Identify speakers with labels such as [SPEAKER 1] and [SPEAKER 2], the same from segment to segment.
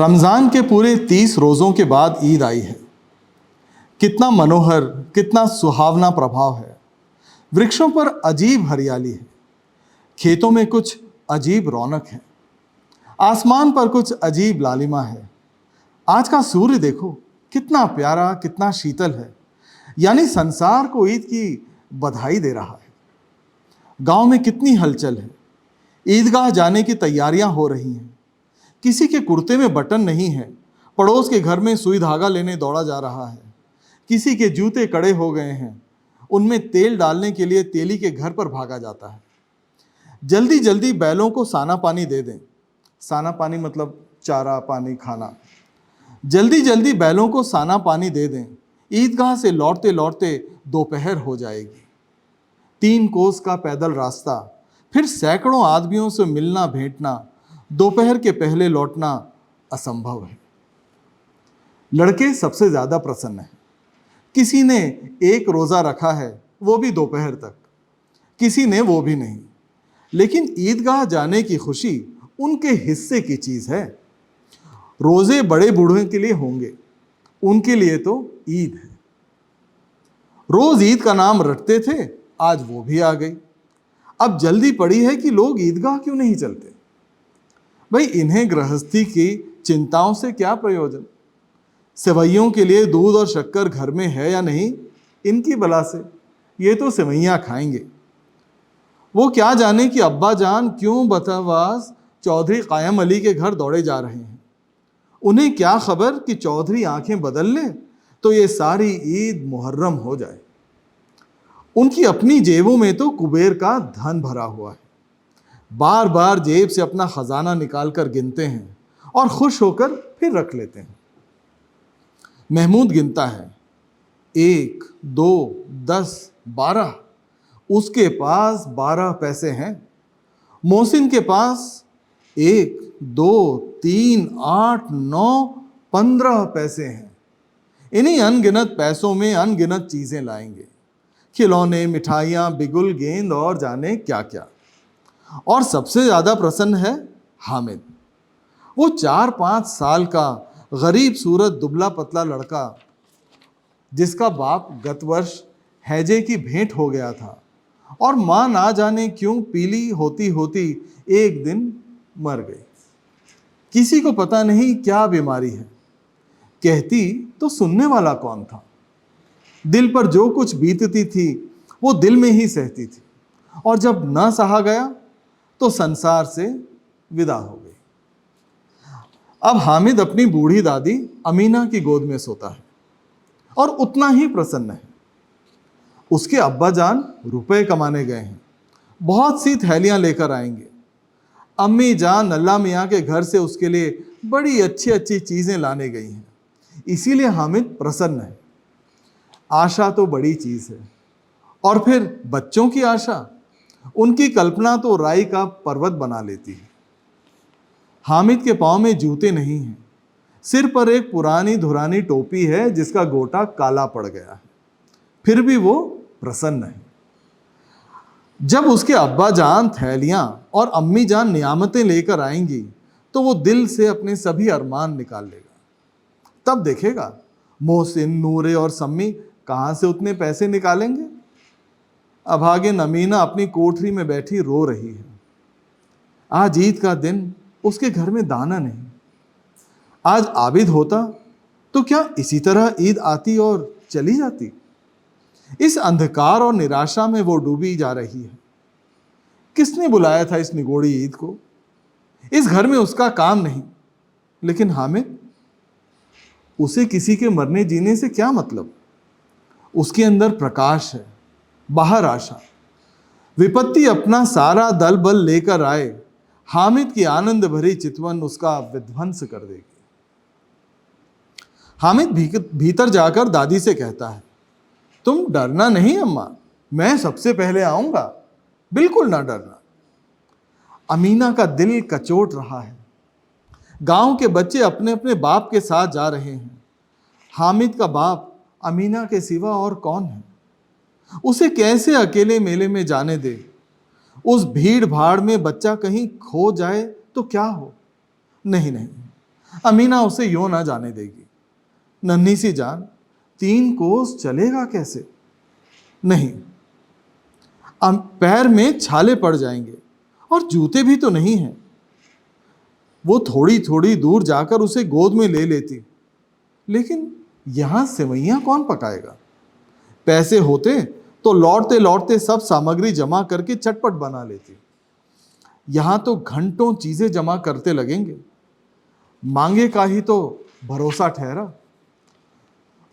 [SPEAKER 1] रमज़ान के पूरे 30 रोज़ों के बाद ईद आई है। कितना मनोहर, कितना सुहावना प्रभाव है। वृक्षों पर अजीब हरियाली है, खेतों में कुछ अजीब रौनक है, आसमान पर कुछ अजीब लालिमा है। आज का सूर्य देखो, कितना प्यारा, कितना शीतल है, यानी संसार को ईद की बधाई दे रहा है। गांव में कितनी हलचल है, ईदगाह जाने की तैयारियां हो रही हैं। किसी के कुर्ते में बटन नहीं है, पड़ोस के घर में सुई धागा लेने दौड़ा जा रहा है। किसी के जूते कड़े हो गए हैं, उनमें तेल डालने के लिए तेली के घर पर भागा जाता है। जल्दी जल्दी बैलों को साना पानी दे दें। साना पानी मतलब चारा पानी खाना। जल्दी जल्दी बैलों को साना पानी दे दें। ईदगाह से लौटते लौटते दोपहर हो जाएगी। 3 कोस का पैदल रास्ता, फिर सैकड़ों आदमियों से मिलना भेंटना, दोपहर के पहले लौटना असंभव है। लड़के सबसे ज्यादा प्रसन्न हैं। किसी ने 1 रोजा रखा है, वो भी दोपहर तक, किसी ने वो भी नहीं। लेकिन ईदगाह जाने की खुशी उनके हिस्से की चीज है। रोजे बड़े बूढ़ों के लिए होंगे, उनके लिए तो ईद है। रोज ईद का नाम रटते थे, आज वो भी आ गई। अब जल्दी पड़ी है कि लोग ईदगाह क्यों नहीं चलते। भाई, इन्हें गृहस्थी की चिंताओं से क्या प्रयोजन। सेवैयों के लिए दूध और शक्कर घर में है या नहीं, इनकी बला से ये तो सेवैयां खाएंगे। वो क्या जाने कि अब्बा जान क्यों बतवास चौधरी कायम अली के घर दौड़े जा रहे हैं। उन्हें क्या खबर कि चौधरी आंखें बदल ले तो ये सारी ईद मुहर्रम हो जाए। उनकी अपनी जेबों में तो कुबेर का धन भरा हुआ है। बार बार जेब से अपना खजाना निकालकर गिनते हैं और खुश होकर फिर रख लेते हैं। महमूद गिनता है, 1, 2, 10, 12। उसके पास 12 पैसे हैं। मोहसिन के पास 1, 2, 3, 8, 9, 15 पैसे हैं। इन्हीं अनगिनत पैसों में अनगिनत चीजें लाएंगे, खिलौने, मिठाइयां, बिगुल, गेंद और जाने क्या क्या। और सबसे ज्यादा प्रसन्न है हामिद। वो 4-5 साल का गरीब सूरत दुबला पतला लड़का, जिसका बाप गत वर्ष हैजे की भेंट हो गया था और मां ना जाने क्यों पीली होती होती एक दिन मर गई। किसी को पता नहीं क्या बीमारी है। कहती तो सुनने वाला कौन था। दिल पर जो कुछ बीतती थी वो दिल में ही सहती थी, और जब ना सहा गया तो संसार से विदा हो गई। अब हामिद अपनी बूढ़ी दादी अमीना की गोद में सोता है और उतना ही प्रसन्न है। उसके अब्बा जान रुपए कमाने गए हैं, बहुत सी थैलियां लेकर आएंगे। अम्मी जान अल्लाह मियाँ के घर से उसके लिए बड़ी अच्छी अच्छी चीजें लाने गई हैं, इसीलिए हामिद प्रसन्न है। आशा तो बड़ी चीज है, और फिर बच्चों की आशा, उनकी कल्पना तो राई का पर्वत बना लेती है। हामिद के पांव में जूते नहीं हैं, सिर पर एक पुरानी धुरानी टोपी है जिसका गोटा काला पड़ गया है, फिर भी वो प्रसन्न है। जब उसके अब्बा जान थैलियां और अम्मी जान नियामतें लेकर आएंगी तो वो दिल से अपने सभी अरमान निकाल लेगा। तब देखेगा मोहसिन, नूरे और सम्मी कहां से उतने पैसे निकालेंगे। अभागे नमीना अपनी कोठरी में बैठी रो रही है। आज ईद का दिन, उसके घर में दाना नहीं। आज आबिद होता तो क्या इसी तरह ईद आती और चली जाती। इस अंधकार और निराशा में वो डूबी जा रही है। किसने बुलाया था इस निगोड़ी ईद को। इस घर में उसका काम नहीं, लेकिन हामिद, उसे किसी के मरने जीने से क्या मतलब। उसके अंदर प्रकाश है, बाहर आशा। विपत्ति अपना सारा दल बल लेकर आए, हामिद की आनंद भरी चितवन उसका विध्वंस कर देगी। हामिद भीतर जाकर दादी से कहता है, तुम डरना नहीं अम्मा, मैं सबसे पहले आऊंगा, बिल्कुल ना डरना। अमीना का दिल कचोट रहा है। गांव के बच्चे अपने अपने बाप के साथ जा रहे हैं। हामिद का बाप अमीना के सिवा और कौन है। उसे कैसे अकेले मेले में जाने दे। उस भीड़ भाड़ में बच्चा कहीं खो जाए तो क्या हो। नहीं नहीं, अमीना उसे यूं ना जाने देगी। नन्ही सी जान, 3 कोस चलेगा कैसे? नहीं, पैर में छाले पड़ जाएंगे और जूते भी तो नहीं हैं। वो थोड़ी थोड़ी दूर जाकर उसे गोद में ले लेती, लेकिन यहां सेवैयां कौन पकाएगा? पैसे होते तो लौटते लौटते सब सामग्री जमा करके चटपट बना लेती। यहां तो घंटों चीजें जमा करते लगेंगे। मांगे का ही तो भरोसा ठहरा।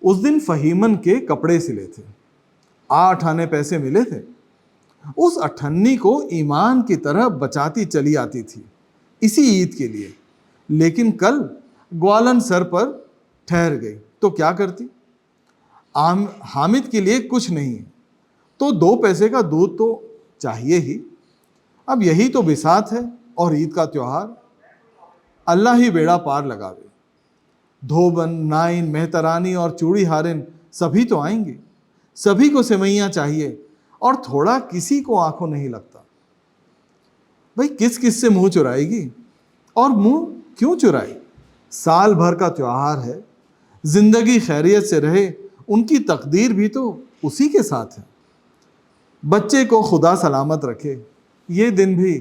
[SPEAKER 1] उस दिन फहीमन के कपड़े सिले थे, 8 आने पैसे मिले थे। उस अठन्नी को ईमान की तरह बचाती चली आती थी इसी ईद के लिए। लेकिन कल ग्वालन सर पर ठहर गई तो क्या करती? हामिद के लिए कुछ नहीं है तो 2 पैसे का दूध तो चाहिए ही। अब यही तो बिसात है और ईद का त्योहार। अल्लाह ही बेड़ा पार लगावे। धोबन, नाइन, मेहतरानी और चूड़ी हारिन सभी तो आएंगे। सभी को सेवैयां चाहिए और थोड़ा किसी को आंखों नहीं लगता। भाई किस किस से मुंह चुराएगी? और मुंह क्यों चुराए? साल भर का त्योहार है, जिंदगी खैरियत से रहे, उनकी तकदीर भी तो उसी के साथ है। बच्चे को खुदा सलामत रखे, ये दिन भी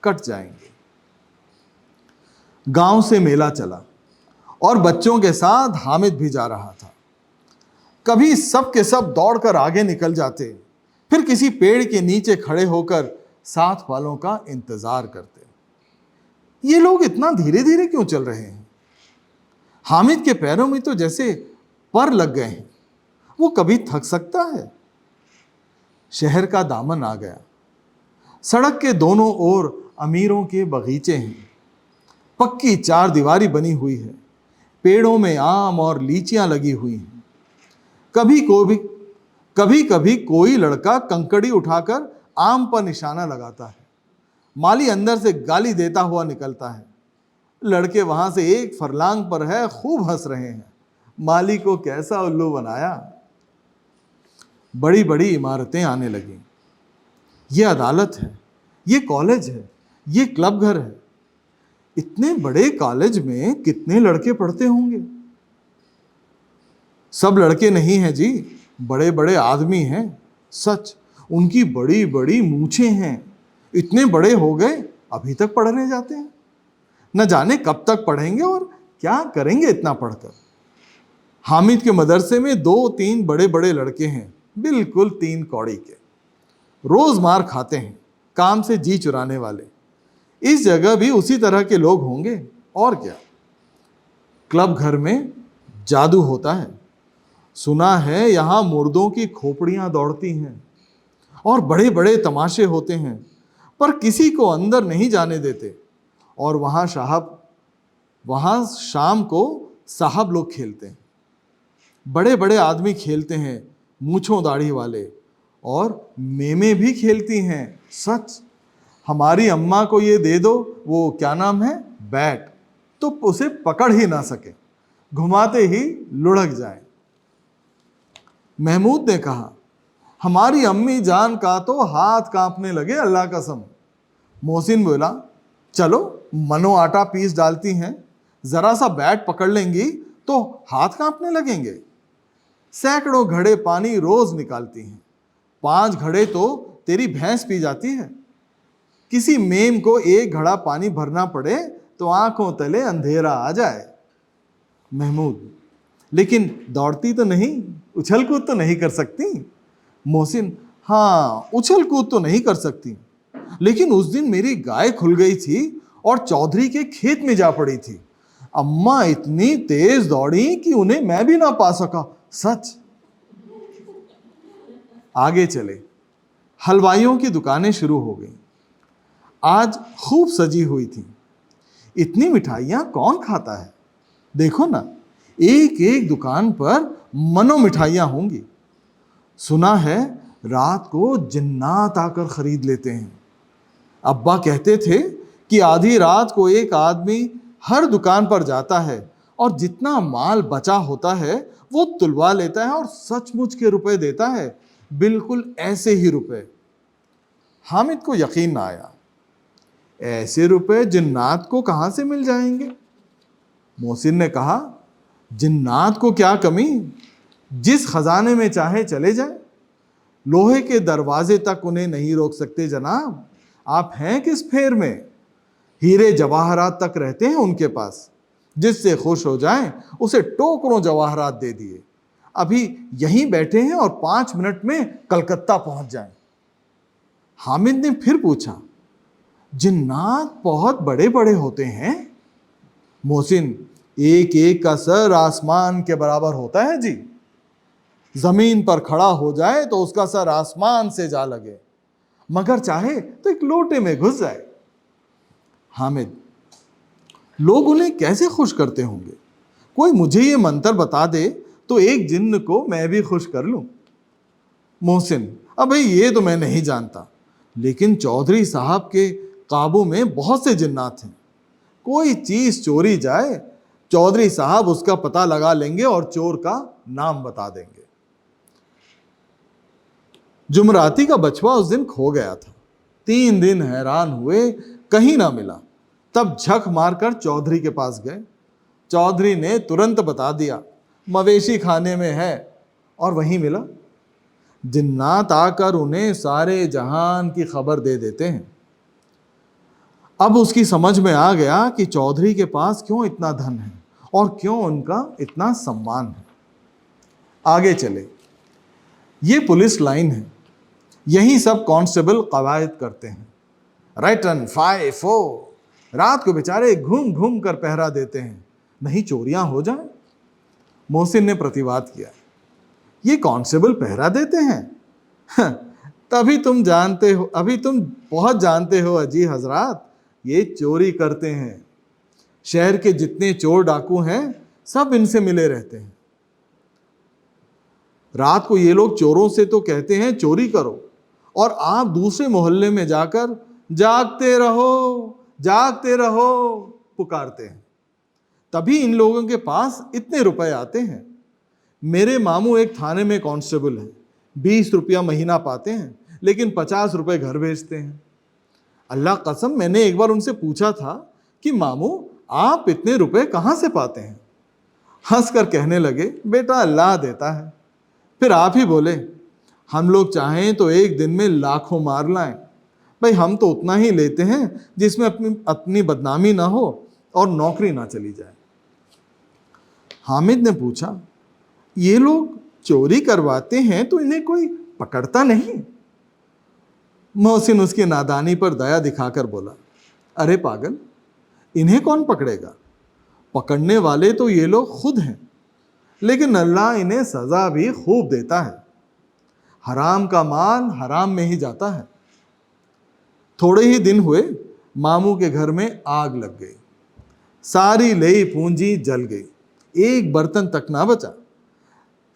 [SPEAKER 1] कट जाएंगे। गांव से मेला चला और बच्चों के साथ हामिद भी जा रहा था। कभी सब के सब दौड़कर आगे निकल जाते, फिर किसी पेड़ के नीचे खड़े होकर साथ वालों का इंतजार करते। ये लोग इतना धीरे धीरे क्यों चल रहे हैं? हामिद के पैरों में तो जैसे पर लग गए हैं। वो कभी थक सकता है? शहर का दामन आ गया। सड़क के दोनों ओर अमीरों के बगीचे हैं। पक्की 4 दीवारी बनी हुई है। पेड़ों में आम और लीचियां लगी हुई हैं। कभी कभी कोई लड़का कंकड़ी उठाकर आम पर निशाना लगाता है। माली अंदर से गाली देता हुआ निकलता है। लड़के वहां से 1 फरलांग पर है, खूब हंस रहे हैं। माली को कैसा उल्लू बनाया। बड़ी बड़ी इमारतें आने लगी। ये अदालत है, ये कॉलेज है, ये क्लब घर है। इतने बड़े कॉलेज में कितने लड़के पढ़ते होंगे? सब लड़के नहीं हैं जी, बड़े बड़े आदमी हैं। सच, उनकी बड़ी बड़ी मूछें हैं। इतने बड़े हो गए अभी तक पढ़ने जाते हैं। न जाने कब तक पढ़ेंगे और क्या करेंगे इतना पढ़कर। हामिद के मदरसे में 2-3 बड़े बड़े लड़के हैं, बिल्कुल 3 कौड़ी के। रोज मार खाते हैं, काम से जी चुराने वाले। इस जगह भी उसी तरह के लोग होंगे और क्या। क्लब घर में जादू होता है। सुना है यहां मुर्दों की खोपड़ियां दौड़ती हैं और बड़े बड़े तमाशे होते हैं, पर किसी को अंदर नहीं जाने देते। और वहां शाम को साहब लोग खेलते हैं। बड़े बड़े आदमी खेलते हैं, मूंछों दाढ़ी वाले। और मेमे भी खेलती हैं। सच, हमारी अम्मा को ये दे दो, वो क्या नाम है, बैट, तो उसे पकड़ ही ना सके, घुमाते ही लुढ़क जाए। महमूद ने कहा, हमारी अम्मी जान का तो हाथ कांपने लगे, अल्लाह कसम। मोहसिन बोला, चलो मनो आटा पीस डालती हैं, जरा सा बैट पकड़ लेंगी तो हाथ कांपने लगेंगे। सैकड़ों घड़े पानी रोज निकालती हैं। 5 घड़े तो तेरी भैंस पी जाती है। किसी मेम को 1 घड़ा पानी भरना पड़े तो आंखों तले अंधेरा आ जाए। महमूद, लेकिन दौड़ती तो नहीं, उछल कूद तो नहीं कर सकती। मोहसिन, हाँ उछल कूद तो नहीं कर सकती, लेकिन उस दिन मेरी गाय खुल गई थी और चौधरी के खेत में जा पड़ी थी। अम्मा इतनी तेज दौड़ी कि उन्हें मैं भी ना पा सका। सच। आगे चले। हलवाइयों की दुकानें शुरू हो गई। आज खूब सजी हुई थी। इतनी मिठाइयां कौन खाता है? देखो ना, एक एक दुकान पर मनो मिठाइयां होंगी। सुना है रात को जिन्नात आकर खरीद लेते हैं। अब्बा कहते थे कि आधी रात को एक आदमी हर दुकान पर जाता है और जितना माल बचा होता है वो तुलवा लेता है और सचमुच के रुपए देता है, बिल्कुल ऐसे ही रुपए। हामिद को यकीन ना आया। ऐसे रुपए जिन्नात को कहां से मिल जाएंगे? मोहसिन ने कहा, जिन्नात को क्या कमी, जिस खजाने में चाहे चले जाए, लोहे के दरवाजे तक उन्हें नहीं रोक सकते जनाब। आप हैं किस फेर में, हीरे जवाहरात तक रहते हैं उनके पास, जिससे खुश हो जाएं उसे टोकरों जवाहरात दे दिए, अभी यहीं बैठे हैं और 5 मिनट में कलकत्ता पहुंच जाएं। हामिद ने फिर पूछा, जिन्नात बहुत बड़े बड़े होते हैं? मोहसिन, एक एक का सर आसमान के बराबर होता है जी, जमीन पर खड़ा हो जाए तो उसका सर आसमान से जा लगे, मगर चाहे तो एक लोटे में घुस जाए। हामिद, लोग उन्हें कैसे खुश करते होंगे? कोई मुझे ये मंत्र बता दे तो एक जिन्न को मैं भी खुश कर लूं। मोहसिन, अब भाई ये तो मैं नहीं जानता, लेकिन चौधरी साहब के काबू में बहुत से जिन्नात हैं। कोई चीज चोरी जाए, चौधरी साहब उसका पता लगा लेंगे और चोर का नाम बता देंगे। जुमराती का बछवा उस दिन खो गया था। 3 दिन हैरान हुए, कहीं ना मिला। तब झक मारकर चौधरी के पास गए। चौधरी ने तुरंत बता दिया, मवेशी खाने में है, और वहीं मिला। जिन्नात आकर उन्हें सारे जहान की खबर दे देते हैं। अब उसकी समझ में आ गया कि चौधरी के पास क्यों इतना धन है और क्यों उनका इतना सम्मान है। आगे चले, ये पुलिस लाइन है, यही सब कांस्टेबल कवायद करते हैं। राइटन 5-4, रात को बेचारे घूम घूम कर पहरा देते हैं, नहीं चोरियां हो जाए। मोहसिन ने प्रतिवाद किया, ये कांस्टेबल पहरा देते हैं? तभी तुम जानते हो, अभी तुम बहुत जानते हो अजी हजरात, ये चोरी करते हैं। शहर के जितने चोर डाकू हैं सब इनसे मिले रहते हैं। रात को ये लोग चोरों से तो कहते हैं चोरी करो, और आप दूसरे मोहल्ले में जाकर जागते रहो जागते रहो पुकारते हैं। तभी इन लोगों के पास इतने रुपए आते हैं। मेरे मामू एक थाने में कांस्टेबल हैं, 20 रुपया महीना पाते हैं, लेकिन 50 रुपए घर भेजते हैं। अल्लाह कसम, मैंने एक बार उनसे पूछा था कि मामू आप इतने रुपए कहाँ से पाते हैं? हंस कर कहने लगे, बेटा अल्लाह देता है। फिर आप ही बोले, हम लोग चाहें तो एक दिन में लाखों मार लाएं, भाई हम तो उतना ही लेते हैं जिसमें अपनी बदनामी ना हो और नौकरी ना चली जाए। हामिद ने पूछा, ये लोग चोरी करवाते हैं तो इन्हें कोई पकड़ता नहीं? मोहसिन उसकी नादानी पर दया दिखाकर बोला, अरे पागल, इन्हें कौन पकड़ेगा? पकड़ने वाले तो ये लोग खुद हैं, लेकिन अल्लाह इन्हें सजा भी खूब देता है। हराम का माल हराम में ही जाता है। थोड़े ही दिन हुए, मामू के घर में आग लग गई। सारी लई पूंजी जल गई, एक बर्तन तक ना बचा।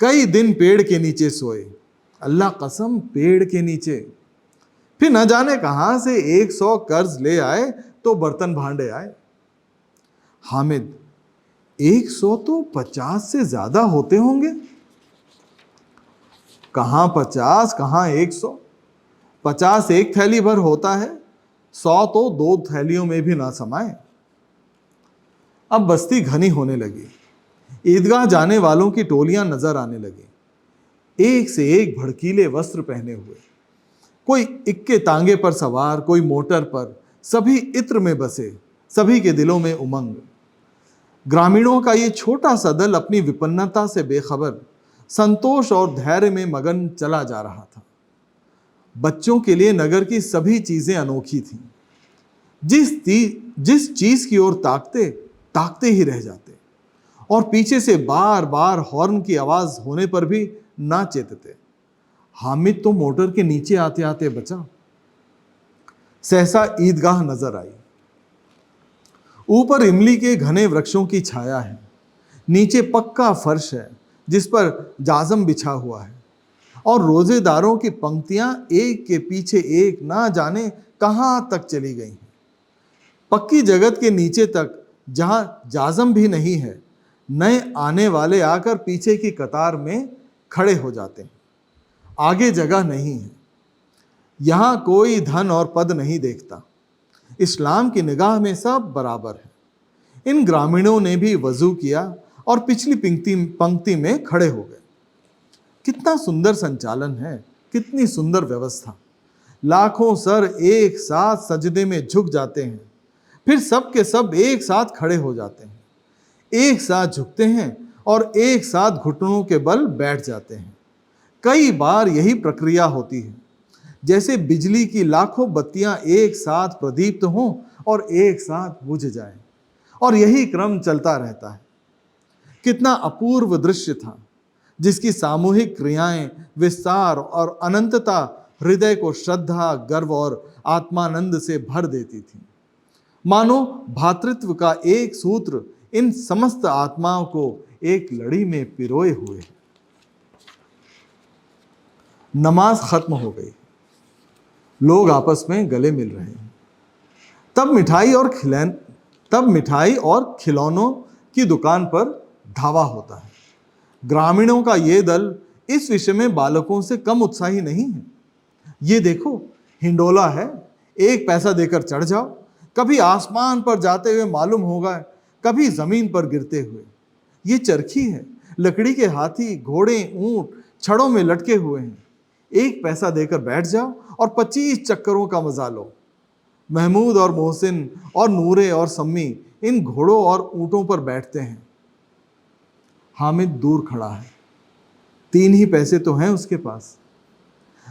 [SPEAKER 1] कई दिन पेड़ के नीचे सोए, अल्लाह कसम पेड़ के नीचे। फिर न जाने कहां से 100 कर्ज ले आए तो बर्तन भांडे आए। हामिद, 100 तो 50 से ज्यादा होते होंगे। कहां 50, कहां 100? 50 एक थैली भर होता है, 100 तो 2 थैलियों में भी ना समाए। अब बस्ती घनी होने लगी। ईदगाह जाने वालों की टोलियां नजर आने लगी, एक से एक भड़कीले वस्त्र पहने हुए। कोई इक्के तांगे पर सवार, कोई मोटर पर, सभी इत्र में बसे, सभी के दिलों में उमंग। ग्रामीणों का ये छोटा सा दल अपनी विपन्नता से बेखबर, संतोष और धैर्य में मगन चला जा रहा था। बच्चों के लिए नगर की सभी चीजें अनोखी थीं। जिस चीज की ओर ताकते ताकते ही रह जाते, और पीछे से बार बार हॉर्न की आवाज होने पर भी ना चेतते। हामिद तो मोटर के नीचे आते आते बचा। सहसा ईदगाह नजर आई। ऊपर इमली के घने वृक्षों की छाया है, नीचे पक्का फर्श है जिस पर जाजम बिछा हुआ है, और रोजेदारों की पंक्तियां एक के पीछे एक ना जाने कहां तक चली गई हैं। पक्की जगत के नीचे तक, जहां जाजम भी नहीं है, नए आने वाले आकर पीछे की कतार में खड़े हो जाते हैं। आगे जगह नहीं है। यहां कोई धन और पद नहीं देखता। इस्लाम की निगाह में सब बराबर है। इन ग्रामीणों ने भी वजू किया और पिछली पंक्ति में खड़े हो गए। कितना सुंदर संचालन है, कितनी सुंदर व्यवस्था। लाखों सर एक साथ सजदे में झुक जाते हैं, फिर सब के सब एक साथ खड़े हो जाते हैं, एक साथ झुकते हैं और एक साथ घुटनों के बल बैठ जाते हैं। कई बार यही प्रक्रिया होती है, जैसे बिजली की लाखों बत्तियां एक साथ प्रदीप्त हों और एक साथ बुझ जाएं, और यही क्रम चलता रहता है। कितना अपूर्व दृश्य था, जिसकी सामूहिक क्रियाएं, विस्तार और अनंतता हृदय को श्रद्धा, गर्व और आत्मानंद से भर देती थी। मानो भातृत्व का एक सूत्र इन समस्त आत्माओं को एक लड़ी में पिरोए हुए है। नमाज खत्म हो गई, लोग आपस में गले मिल रहे हैं। तब मिठाई और खिलौनों की दुकान पर धावा होता है। ग्रामीणों का ये दल इस विषय में बालकों से कम उत्साही नहीं है। ये देखो, हिंडोला है, 1 पैसा देकर चढ़ जाओ, कभी आसमान पर जाते हुए मालूम होगा, कभी जमीन पर गिरते हुए। ये चरखी है, लकड़ी के हाथी, घोड़े, ऊंट छड़ों में लटके हुए हैं। 1 पैसा देकर बैठ जाओ और 25 चक्करों का मजा लो। महमूद और मोहसिन और नूरे और सम्मी इन घोड़ों और ऊंटों पर बैठते हैं। हामिद दूर खड़ा है, 3 ही पैसे तो हैं उसके पास।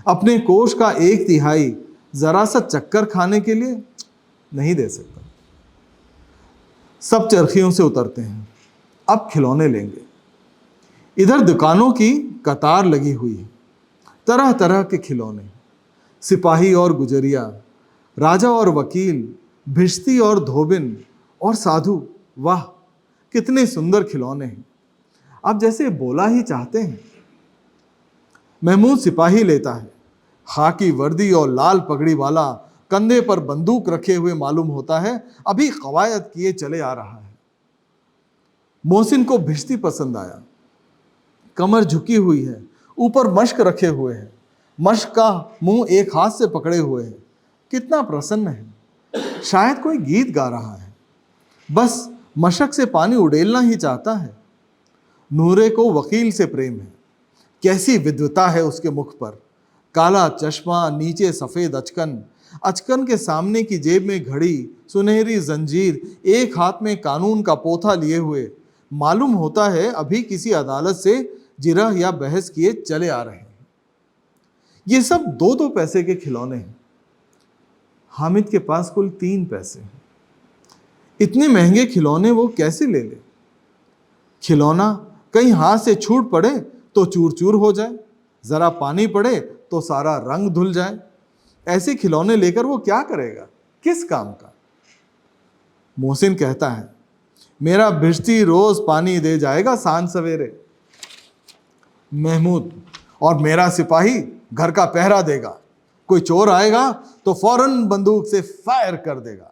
[SPEAKER 1] अपने कोष का 1/3 जरा सा चक्कर खाने के लिए नहीं दे सकता। सब चरखियों से उतरते हैं, अब खिलौने लेंगे। इधर दुकानों की कतार लगी हुई है, तरह तरह के खिलौने, सिपाही और गुजरिया, राजा और वकील, भिश्ती और धोबिन और साधु। वाह, कितने सुंदर खिलौने हैं, आप जैसे बोला ही चाहते हैं। महमूद सिपाही लेता है, खाकी वर्दी और लाल पगड़ी वाला, कंधे पर बंदूक रखे हुए मालूम होता है, अभी कवायद किए चले आ रहा है। मोहसिन को भिश्ती पसंद आया, कमर झुकी हुई है, ऊपर मश्क रखे हुए हैं, मश्क का मुंह एक हाथ से पकड़े हुए है। कितना प्रसन्न है, शायद कोई गीत गा रहा है, बस मशक से पानी उड़ेलना ही चाहता है। नूरे को वकील से प्रेम है, कैसी विद्वता है उसके मुख पर। काला चश्मा, नीचे सफेद अचकन, अचकन के सामने की जेब में घड़ी, सुनहरी जंजीर, एक हाथ में कानून का पोथा लिए हुए, मालूम होता है अभी किसी अदालत से जिरह या बहस किए चले आ रहे हैं। ये सब 2-2 पैसे के खिलौने हैं। हामिद के पास कुल 3 पैसे हैं। इतने महंगे खिलौने वो कैसे ले ले? खिलौना कहीं हाथ से छूट पड़े तो चूर चूर हो जाए, जरा पानी पड़े तो सारा रंग धुल जाए। ऐसे खिलौने लेकर वो क्या करेगा, किस काम का? मोहसिन कहता है, मेरा भिश्ती रोज पानी दे जाएगा सांझ सवेरे। महमूद, और मेरा सिपाही घर का पहरा देगा, कोई चोर आएगा तो फौरन बंदूक से फायर कर देगा।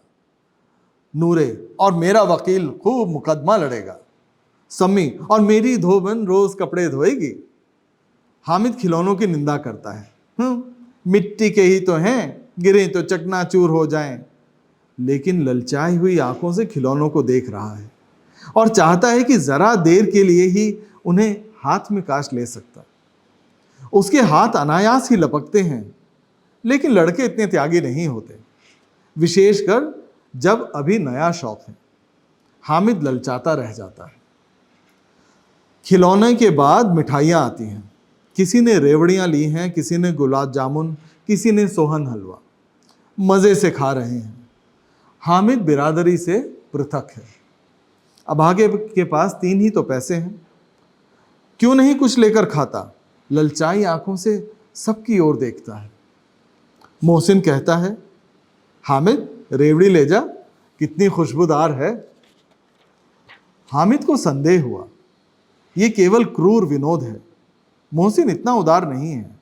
[SPEAKER 1] नूरे, और मेरा वकील खूब मुकदमा लड़ेगा। सम्मी, और मेरी धोबन रोज कपड़े धोएगी। हामिद खिलौनों की निंदा करता है, मिट्टी के ही तो हैं, गिरे तो चकनाचूर हो जाएं। लेकिन ललचाई हुई आंखों से खिलौनों को देख रहा है और चाहता है कि जरा देर के लिए ही उन्हें हाथ में काश ले सकता। उसके हाथ अनायास ही लपकते हैं, लेकिन लड़के इतने त्यागी नहीं होते, विशेषकर जब अभी नया शौक है। हामिद ललचाता रह जाता है। खिलौने के बाद मिठाइयाँ आती हैं। किसी ने रेवड़ियाँ ली हैं, किसी ने गुलाब जामुन, किसी ने सोहन हलवा। मज़े से खा रहे हैं। हामिद बिरादरी से पृथक है। अभागे के पास 3 ही तो पैसे हैं, क्यों नहीं कुछ लेकर खाता? ललचाई आंखों से सबकी ओर देखता है। मोहसिन कहता है, हामिद रेवड़ी ले जा, कितनी खुशबूदार है। हामिद को संदेह हुआ, ये केवल क्रूर विनोद है। मोहसिन इतना उदार नहीं है,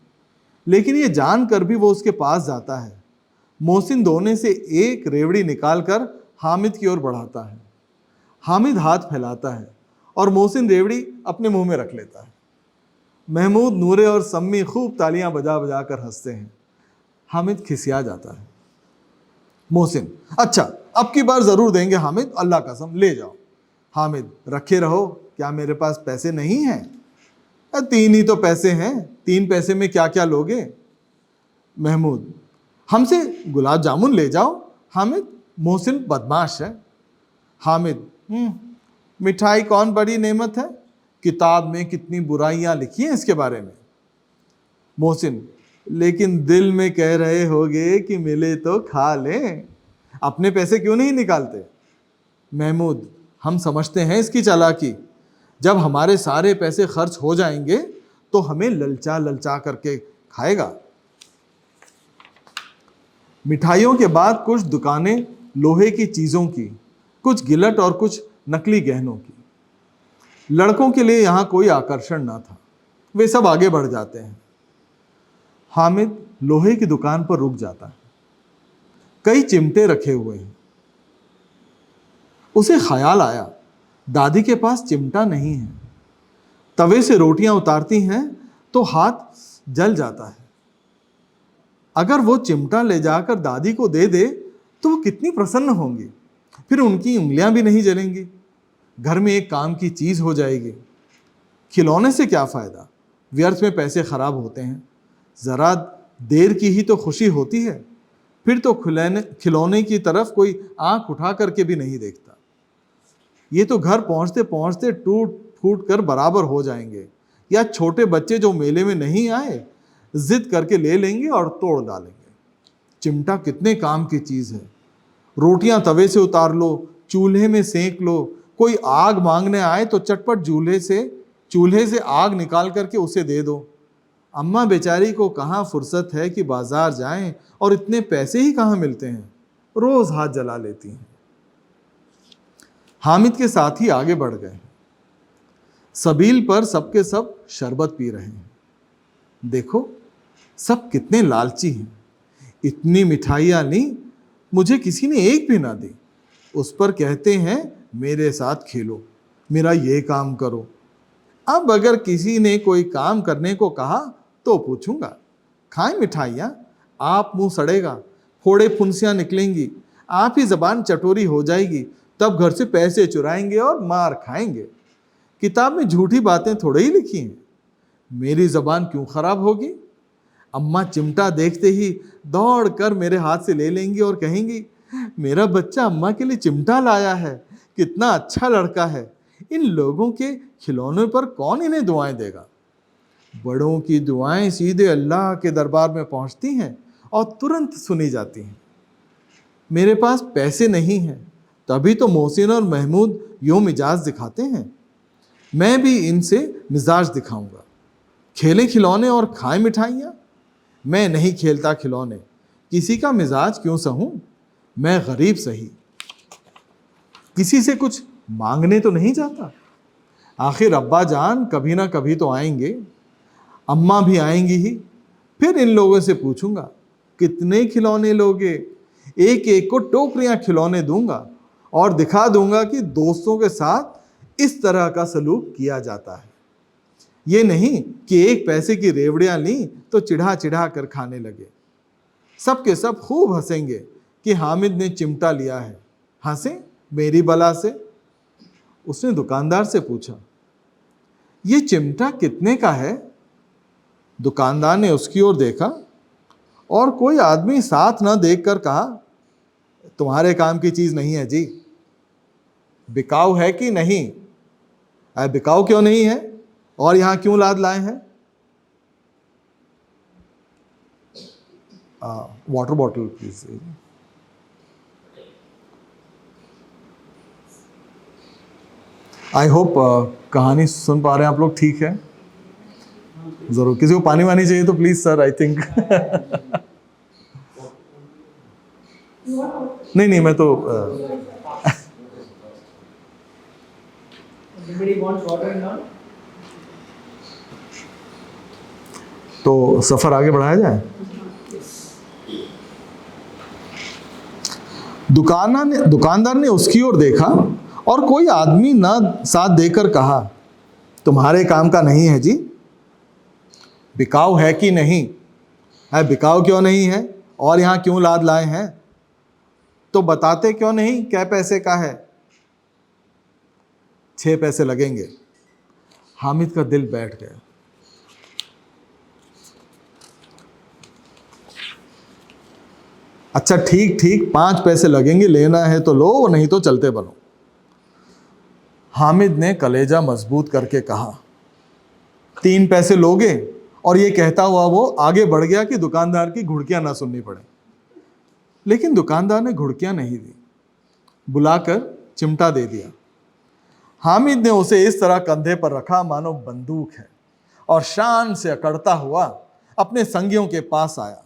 [SPEAKER 1] लेकिन ये जानकर भी वो उसके पास जाता है। मोहसिन दोने से एक रेवड़ी निकालकर हामिद की ओर बढ़ाता है। हामिद हाथ फैलाता है और मोहसिन रेवड़ी अपने मुंह में रख लेता है। महमूद, नूरे और सम्मी खूब तालियां बजा बजा कर हंसते हैं। हामिद खिसिया जाता है। मोहसिन, अच्छा अब की बार ज़रूर देंगे हामिद, अल्लाह कसम ले जाओ। हामिद, रखे रहो, क्या मेरे पास पैसे नहीं हैं? 3 ही तो पैसे हैं, 3 पैसे में क्या क्या लोगे? महमूद, हमसे गुलाब जामुन ले जाओ। हामिद, मोहसिन बदमाश है। हामिद, मिठाई कौन बड़ी नेमत है? किताब में कितनी बुराइयां लिखी हैं इसके बारे में। मोहसिन, लेकिन दिल में कह रहे होगे कि मिले तो खा लें, अपने पैसे क्यों नहीं निकालते? महमूद, हम समझते हैं इसकी चालाकी, जब हमारे सारे पैसे खर्च हो जाएंगे तो हमें ललचा ललचा करके खाएगा। मिठाइयों के बाद कुछ दुकानें लोहे की चीज़ों की, कुछ गिलट और कुछ नकली गहनों की। लड़कों के लिए यहाँ कोई आकर्षण ना था, वे सब आगे बढ़ जाते हैं। हामिद लोहे की दुकान पर रुक जाता है। कई चिमटे रखे हुए हैं। उसे ख्याल आया, दादी के पास चिमटा नहीं है। तवे से रोटियां उतारती हैं तो हाथ जल जाता है। अगर वो चिमटा ले जाकर दादी को दे दे तो वो कितनी प्रसन्न होंगी, फिर उनकी उंगलियां भी नहीं जलेंगी, घर में एक काम की चीज हो जाएगी। खिलौने से क्या फायदा, व्यर्थ में पैसे खराब होते हैं। जरा देर की ही तो खुशी होती है, फिर तो खिलौने की तरफ कोई आंख उठा करके भी नहीं देखता। ये तो घर पहुंचते पहुंचते टूट फूट कर बराबर हो जाएंगे, या छोटे बच्चे जो मेले में नहीं आए जिद करके ले लेंगे और तोड़ डालेंगे। चिमटा कितने काम की चीज है। रोटियां तवे से उतार लो, चूल्हे में सेंक लो, कोई आग मांगने आए तो चटपट चूल्हे से आग निकाल करके उसे दे दो। अम्मा बेचारी को कहाँ फुर्सत है कि बाजार जाएं, और इतने पैसे ही कहाँ मिलते हैं, रोज हाथ जला लेती हैं। हामिद के साथ ही आगे बढ़ गए। सबील पर सबके सब शरबत पी रहे हैं। देखो सब कितने लालची हैं, इतनी मिठाइयाँ ली, मुझे किसी ने एक भी ना दी। उस पर कहते हैं मेरे साथ खेलो, मेरा ये काम करो। अब अगर किसी ने कोई काम करने को कहा तो पूछूंगा, खाएं मिठाइयाँ, आप मुंह सड़ेगा, फोड़े फुंसियाँ निकलेंगी, आप ही जबान चटोरी हो जाएगी, तब घर से पैसे चुराएंगे और मार खाएंगे। किताब में झूठी बातें थोड़े ही लिखी हैं, मेरी जबान क्यों खराब होगी? अम्मा चिमटा देखते ही दौड़ कर मेरे हाथ से ले लेंगी और कहेंगी, मेरा बच्चा अम्मा के लिए चिमटा लाया है, कितना अच्छा लड़का है। इन लोगों के खिलौनों पर कौन इन्हें दुआएं देगा? बड़ों की दुआएं सीधे अल्लाह के दरबार में पहुंचती हैं और तुरंत सुनी जाती हैं। मेरे पास पैसे नहीं हैं, तभी तो मोहसिन और महमूद यूं मिजाज दिखाते हैं। मैं भी इनसे मिजाज दिखाऊंगा। खेलें खिलौने और खाएं मिठाइयाँ। मैं नहीं खेलता खिलौने, किसी का मिजाज क्यों सहूं, मैं गरीब सही, किसी से कुछ मांगने तो नहीं जाता। आखिर अब्बा जान कभी ना कभी तो आएंगे, अम्मा भी आएंगी ही, फिर इन लोगों से पूछूंगा कितने खिलौने लोगे। एक एक को टोकरियां खिलौने दूंगा और दिखा दूंगा कि दोस्तों के साथ इस तरह का सलूक किया जाता है। ये नहीं कि एक पैसे की रेवड़ियां ली तो चिढ़ा चिढ़ा कर खाने लगे। सब के सब खूब हंसेंगे कि हामिद ने चिमटा लिया है। हंसे मेरी बला से। उसने दुकानदार से पूछा, ये चिमटा कितने का है? दुकानदार ने उसकी ओर देखा और कोई आदमी साथ न देखकर कहा, तुम्हारे काम की चीज नहीं है जी। बिकाऊ है कि नहीं? बिकाऊ क्यों नहीं है, और यहां क्यों लाद लाए हैं? Water bottle please. I hope कहानी सुन पा रहे हैं आप लोग, ठीक है? जरूर। किसी को पानी वानी चाहिए तो प्लीज सर, आई थिंक नहीं मैं तो तो सफर आगे बढ़ाया जाए। दुकानदार ने उसकी ओर देखा और कोई आदमी ना साथ देकर कहा, तुम्हारे काम का नहीं है जी। बिकाऊ है कि नहीं? बिकाऊ क्यों नहीं है, और यहां क्यों लाद लाए हैं? तो बताते क्यों नहीं क्या पैसे का है? 6 पैसे लगेंगे। हामिद का दिल बैठ गया। अच्छा ठीक ठीक, 5 पैसे लगेंगे, लेना है तो लो, नहीं तो चलते बनो। हामिद ने कलेजा मजबूत करके कहा, 3 पैसे लोगे? और ये कहता हुआ वो आगे बढ़ गया कि दुकानदार की घुड़कियां ना सुननी पड़े। लेकिन दुकानदार ने घुड़कियां नहीं दी, बुलाकर चिमटा दे दिया। हामिद ने उसे इस तरह कंधे पर रखा मानो बंदूक है, और शान से अकड़ता हुआ अपने संगियों के पास आया।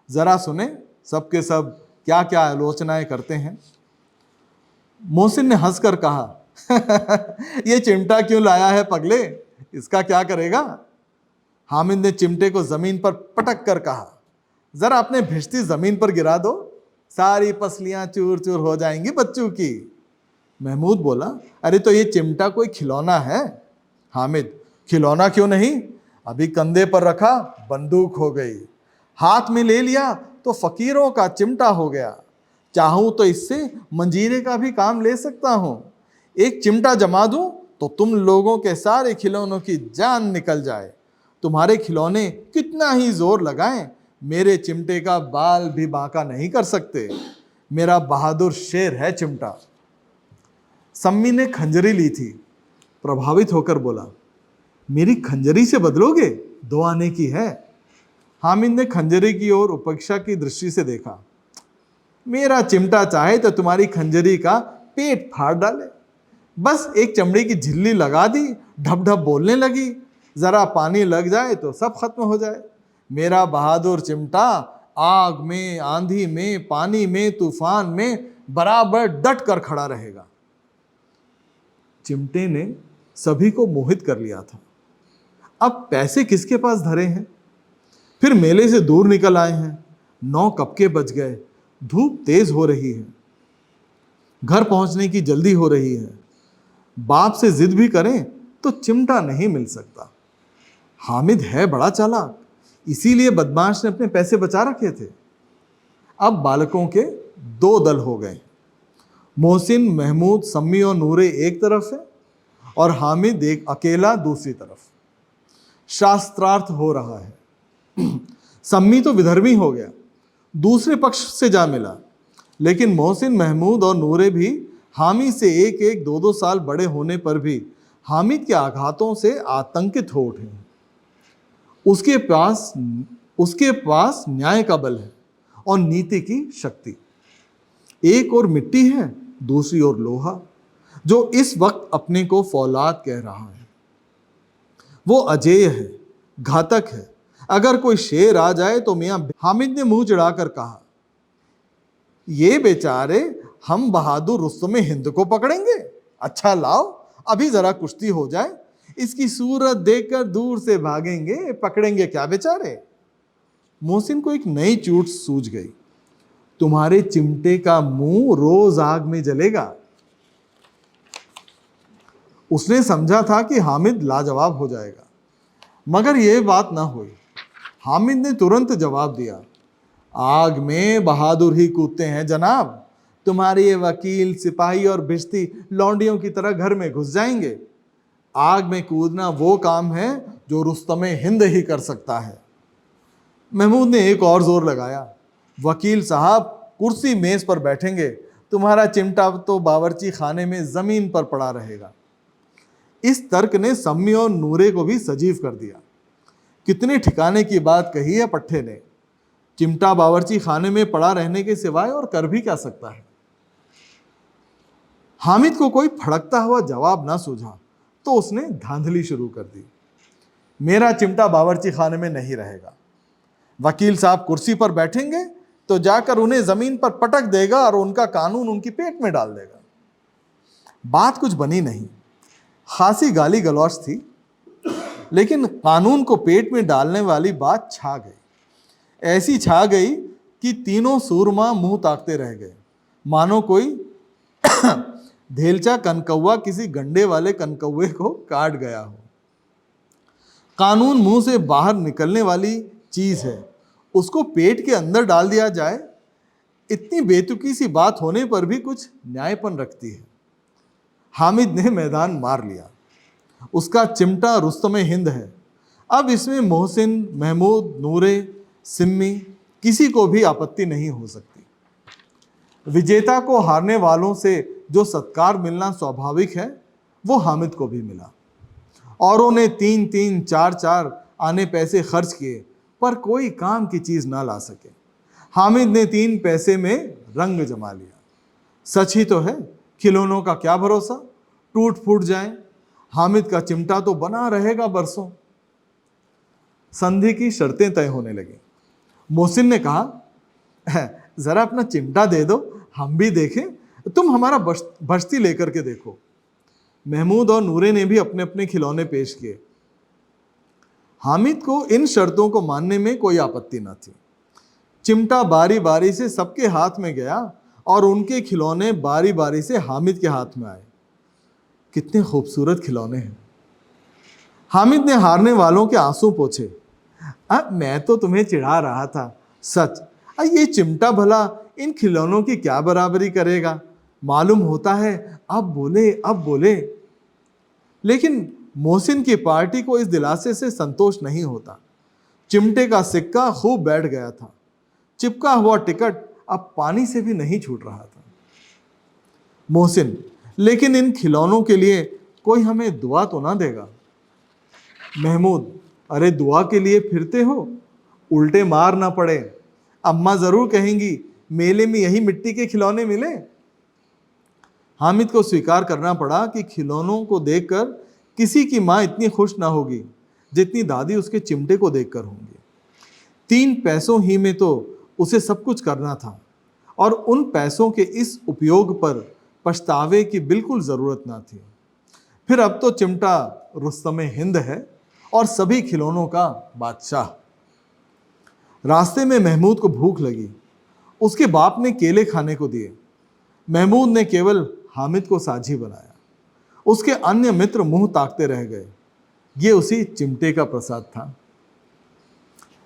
[SPEAKER 1] जरा सुने सबके सब क्या क्या आलोचनाएं करते हैं। मोहसिन ने हंसकर कहा, ये चिमटा क्यों लाया है पगले, इसका क्या करेगा? हामिद ने चिमटे को जमीन पर पटक कर कहा, जरा अपने भिश्ती जमीन पर गिरा दो, सारी पसलियां चूर चूर हो जाएंगी बच्चों की। महमूद बोला, अरे तो ये चिमटा कोई खिलौना है? हामिद, खिलौना क्यों नहीं, अभी कंधे पर रखा बंदूक हो गई, हाथ में ले लिया तो फकीरों का चिमटा हो गया। चाहूं तो इससे मंजीरे का भी काम ले सकता हूं। एक चिमटा जमा दूं तो तुम लोगों के सारे खिलौनों की जान निकल जाए। तुम्हारे खिलौने कितना ही जोर लगाएं, मेरे चिमटे का बाल भी बांका नहीं कर सकते। मेरा बहादुर शेर है चिमटा। सम्मी ने खंजरी ली थी, प्रभावित होकर बोला, मेरी खंजरी से बदलोगे? 2 आने की है। हामिद ने खंजरी की ओर उपेक्षा की दृष्टि से देखा। मेरा चिमटा चाहे तो तुम्हारी खंजरी का पेट फाड़ डाले। बस एक चमड़ी की झिल्ली लगा दी, ढप ढप बोलने लगी, जरा पानी लग जाए तो सब खत्म हो जाए। मेरा बहादुर चिमटा आग में, आंधी में, पानी में, तूफान में बराबर डट कर खड़ा रहेगा। चिमटे ने सभी को मोहित कर लिया था। अब पैसे किसके पास धरे हैं? फिर मेले से दूर निकल आए हैं, 9 कब के बज गए, धूप तेज हो रही है, घर पहुंचने की जल्दी हो रही है। बाप से जिद भी करें तो चिमटा नहीं मिल सकता। हामिद है बड़ा चालाक, इसीलिए बदमाश ने अपने पैसे बचा रखे थे। अब बालकों के 2 दल हो गए। मोहसिन, महमूद, सम्मी और नूरे एक तरफ है और हामिद एक अकेला दूसरी तरफ। शास्त्रार्थ हो रहा है। सम्मी तो विधर्मी हो गया, दूसरे पक्ष से जा मिला, लेकिन मोहसिन, महमूद और नूरे भी हामिद से 1-1, 2-2 साल बड़े होने पर भी हामिद के आघातों से आतंकित हो उठे हैं। उसके पास न्याय का बल है और नीति की शक्ति। एक और मिट्टी है, दूसरी ओर लोहा, जो इस वक्त अपने को फौलाद कह रहा है। वो अजेय है, घातक है। अगर कोई शेर आ जाए तो मियां हामिद ने मुंह चिढ़ाकर कहा, ये बेचारे हम बहादुर रुस्तमे हिंद को पकड़ेंगे। अच्छा लाओ, अभी जरा कुश्ती हो जाए, इसकी सूरत देखकर दूर से भागेंगे, पकड़ेंगे क्या बेचारे। मोहसिन को एक नई चूट सूझ गई, तुम्हारे चिमटे का मुंह रोज आग में जलेगा। उसने समझा था कि हामिद लाजवाब हो जाएगा, मगर यह बात ना हुई। हामिद ने तुरंत जवाब दिया, आग में बहादुर ही कूदते हैं जनाब। तुम्हारे ये वकील, सिपाही और भिश्ती लौंडियों की तरह घर में घुस जाएंगे। आग में कूदना वो काम है जो रुस्तमे हिंद ही कर सकता है। महमूद ने एक और जोर लगाया, वकील साहब कुर्सी मेज पर बैठेंगे, तुम्हारा चिमटा तो बावर्ची खाने में जमीन पर पड़ा रहेगा। इस तर्क ने सम्मी और नूरे को भी सजीव कर दिया। कितने ठिकाने की बात कही है पट्टे ने। चिमटा बावर्ची खाने में पड़ा रहने के सिवाय और कर भी क्या सकता है। हामिद को कोई फड़कता हुआ जवाब ना सूझा तो उसने धांधली शुरू कर दी, मेरा चिमटा बावर्ची खाने में नहीं रहेगा। वकील साहब कुर्सी पर बैठेंगे तो जाकर उन्हें जमीन पर पटक देगा और उनका कानून उनकी पेट में डाल देगा। बात कुछ बनी नहीं, खासी गाली गलौच थी, लेकिन कानून को पेट में डालने वाली बात छा गई। ऐसी छा गई कि तीनों सूरमा मुंह ताकते रह गए, मानो कोई धेलचा कनकौआ किसी गंडे वाले कनकौए को काट गया हो। कानून मुंह से बाहर निकलने वाली चीज है, उसको पेट के अंदर डाल दिया जाए, इतनी बेतुकी सी बात होने पर भी कुछ न्यायपन रखती है। हामिद ने मैदान मार लिया। उसका चिमटा रुस्तमे हिंद है। अब इसमें मोहसिन, महमूद, नूरे, सिम्मी किसी को भी आपत्ति नहीं हो सकती। विजेता को हारने वालों से जो सत्कार मिलना स्वाभाविक है, वो हामिद को भी मिला। औरों ने 3-3, 4-4 आने पैसे खर्च किए, पर कोई काम की चीज ना ला सके। हामिद ने 3 पैसे में रंग जमा लिया। सच ही तो है, खिलौनों का क्या भरोसा, टूट फूट जाए। हामिद का चिमटा तो बना रहेगा बरसों। संधि की शर्तें तय होने लगी। मोहसिन ने कहा, जरा अपना चिमटा दे दो, हम भी देखें। तुम हमारा बश्ती लेकर के देखो। महमूद और नूरे ने भी अपने अपने खिलौने पेश किए। हामिद को इन शर्तों को मानने में कोई आपत्ति न थी। चिमटा बारी बारी से सबके हाथ में गया और उनके खिलौने बारी बारी से हामिद के हाथ में आए। कितने खूबसूरत खिलौने हैं। हामिद ने हारने वालों के आंसू पोंछे। मैं तो तुम्हें चिढ़ा रहा था, सच। ये चिमटा भला इन खिलौनों की क्या बराबरी करेगा। मालूम होता है अब बोले। लेकिन मोहसिन की पार्टी को इस दिलासे से संतोष नहीं होता। चिमटे का सिक्का खूब बैठ गया था। चिपका हुआ टिकट अब पानी से भी नहीं छूट रहा था। मोहसिन, लेकिन इन खिलौनों के लिए कोई हमें दुआ तो ना देगा। महमूद, अरे दुआ के लिए फिरते हो, उल्टे मार ना पड़े। अम्मा जरूर कहेंगी मेले में यही मिट्टी के खिलौने मिले। हामिद को स्वीकार करना पड़ा कि खिलौनों को देखकर किसी की मां इतनी खुश ना होगी जितनी दादी उसके चिमटे को देखकर होंगी। 3 पैसों ही में तो उसे सब कुछ करना था और उन पैसों के इस उपयोग पर पछतावे की बिल्कुल जरूरत ना थी। फिर अब तो चिमटा रुस्तमे हिंद है और सभी खिलौनों का बादशाह। रास्ते में महमूद को भूख लगी। उसके बाप ने केले खाने को दिए। महमूद ने केवल हामिद को साझी बनाया। उसके अन्य मित्र मुंह ताकते रह गए। ये उसी चिमटे का प्रसाद था।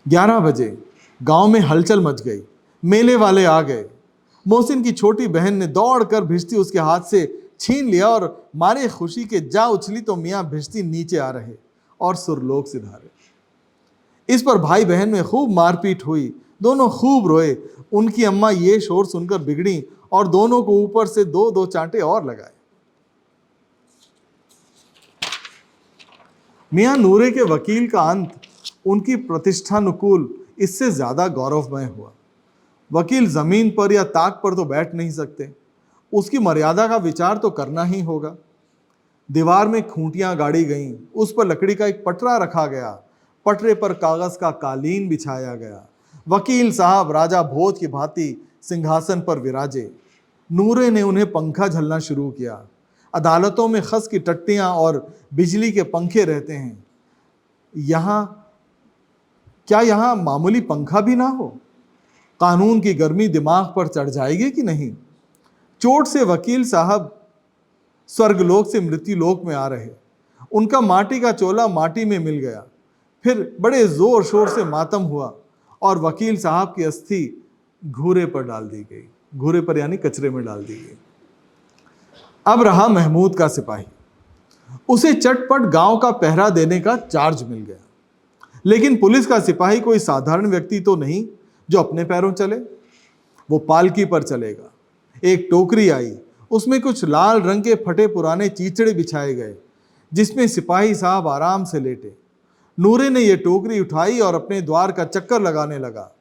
[SPEAKER 1] 11 बजे गांव में हलचल मच गई। मेले वाले आ गए। मोहसिन की छोटी बहन ने दौड़कर भिश्ती उसके हाथ से छीन लिया और मारे खुशी के जा उछली तो मियां भिश्ती नीचे आ रहे और सुरलोक सिधारे। इस पर भाई बहन में खूब मारपीट हुई। दोनों खूब रोए। उनकी अम्मा ये शोर सुनकर बिगड़ी और दोनों को ऊपर से 2-2 चांटे और लगाए। मियां नूरे के वकील का अंत उनकी प्रतिष्ठानुकूल इससे ज्यादा गौरवमय हुआ। वकील जमीन पर या ताक पर तो बैठ नहीं सकते। उसकी मर्यादा का विचार तो करना ही होगा। दीवार में खूंटियां गाड़ी गईं। उस पर लकड़ी का एक पटरा रखा गया। पटरे पर कागज का कालीन बिछाया गया। वकील साहब राजा भोज की भांति सिंहासन पर विराजे। नूरे ने उन्हें पंखा झलना शुरू किया। अदालतों में खस की टट्टियां और बिजली के पंखे रहते हैं। यहाँ मामूली पंखा भी ना हो? कानून की गर्मी दिमाग पर चढ़ जाएगी कि नहीं? चोट से वकील साहब स्वर्गलोक से मृत्युलोक में आ रहे। उनका माटी का चोला माटी में मिल गया। फिर बड़े जोर शोर से मातम हुआ और वकील साहब की अस्थि घूरे पर डाल दी गई। घूरे पर यानी कचरे में डाल दी गई। अब रहा महमूद का सिपाही। उसे चटपट गांव का पहरा देने का चार्ज मिल गया। लेकिन पुलिस का सिपाही कोई साधारण व्यक्ति तो नहीं जो अपने पैरों चले। वो पालकी पर चलेगा। एक टोकरी आई। उसमें कुछ लाल रंग के फटे पुराने चीचड़े बिछाए गए जिसमें सिपाही साहब आराम से लेटे। नूरे ने यह टोकरी उठाई और अपने द्वार का चक्कर लगाने लगा।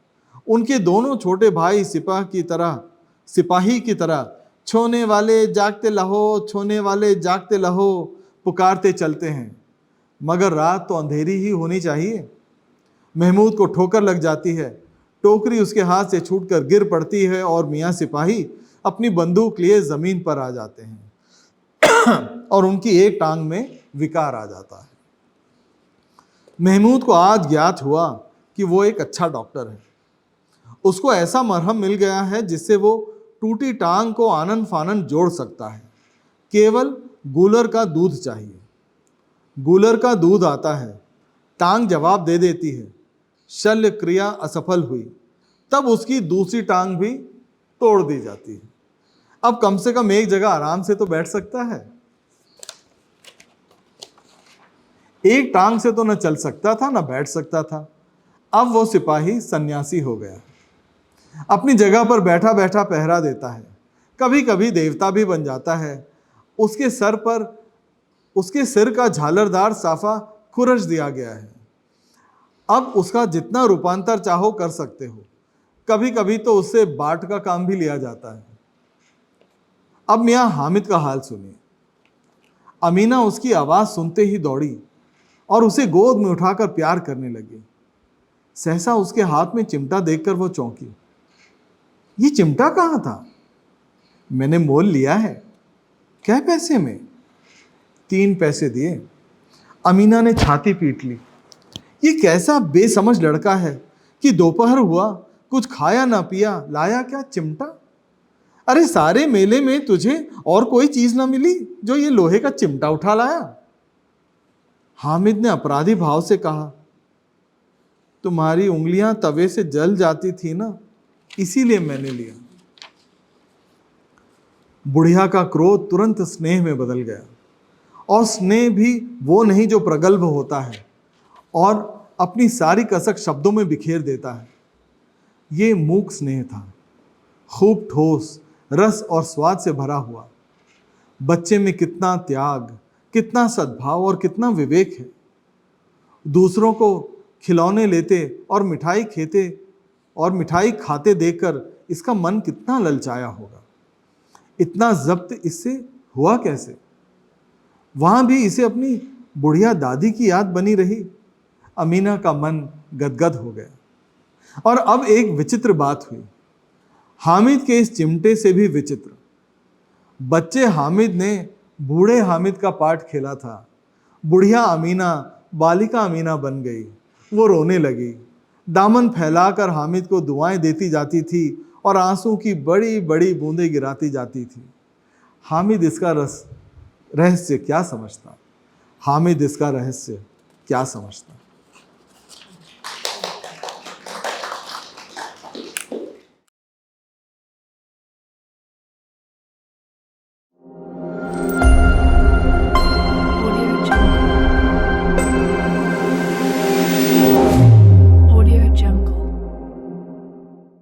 [SPEAKER 1] उनके दोनों छोटे भाई सिपाही की तरह छोने वाले जागते लहो, छोने वाले जागते लहो पुकारते चलते हैं। मगर रात तो अंधेरी ही होनी चाहिए। महमूद को ठोकर लग जाती है। टोकरी उसके हाथ से छूटकर गिर पड़ती है और मियां सिपाही अपनी बंदूक लिए जमीन पर आ जाते हैं और उनकी एक टांग में विकार आ जाता है। महमूद को आज ज्ञात हुआ कि वो एक अच्छा डॉक्टर है। उसको ऐसा मरहम मिल गया है जिससे वो टूटी टांग को आनन फानन जोड़ सकता है। केवल गूलर का दूध चाहिए। गूलर का दूध आता है। टांग जवाब दे देती है। शल्य क्रिया असफल हुई। तब उसकी दूसरी टांग भी तोड़ दी जाती है। अब कम से कम एक जगह आराम से तो बैठ सकता है। एक टांग से तो न चल सकता था न बैठ सकता था। अब वो सिपाही सन्यासी हो गया, अपनी जगह पर बैठा बैठा पहरा देता है, कभी कभी देवता भी बन जाता है। उसके सर पर उसके सिर का झालरदार साफा खुरच दिया गया है। अब उसका जितना रूपांतर चाहो कर सकते हो। कभी कभी तो उससे बाट का काम भी लिया जाता है। अब मियां हामिद का हाल सुनिए। अमीना उसकी आवाज सुनते ही दौड़ी और उसे गोद में उठाकर प्यार करने लगी। सहसा उसके हाथ में चिमटा देखकर वो चौंकी। ये चिमटा कहाँ था? मैंने मोल लिया है। क्या पैसे में? 3 पैसे दिए। अमीना ने छाती पीट ली। ये कैसा बेसमझ लड़का है कि दोपहर हुआ, कुछ खाया ना पिया, लाया क्या चिमटा? अरे सारे मेले में तुझे और कोई चीज ना मिली जो ये लोहे का चिमटा उठा लाया? हामिद ने अपराधी भाव से कहा, तुम्हारी उंगलियां तवे से जल जाती थी ना, इसीलिए मैंने लिया। बुढ़िया का क्रोध तुरंत स्नेह में बदल गया, और स्नेह भी वो नहीं जो प्रगल्भ होता है और अपनी सारी कसक शब्दों में बिखेर देता है। ये मूक स्नेह था, खूब ठोस, रस और स्वाद से भरा हुआ। बच्चे में कितना त्याग, कितना सद्भाव और कितना विवेक है। दूसरों को खिलौने लेते और मिठाई खाते देखकर इसका मन कितना ललचाया होगा। इतना जब्त इससे हुआ कैसे? वहां भी इसे अपनी बुढ़िया दादी की याद बनी रही। अमीना का मन गदगद हो गया। और अब एक विचित्र बात हुई, हामिद के इस चिमटे से भी विचित्र। बच्चे हामिद ने बूढ़े हामिद का पार्ट खेला था। बुढ़िया अमीना बालिका अमीना बन गई। वो रोने लगी, दामन फैलाकर हामिद को दुआएं देती जाती थी और आंसू की बड़ी बड़ी बूंदें गिराती जाती थी। हामिद इसका रहस्य क्या समझता? हामिद इसका रहस्य क्या समझता?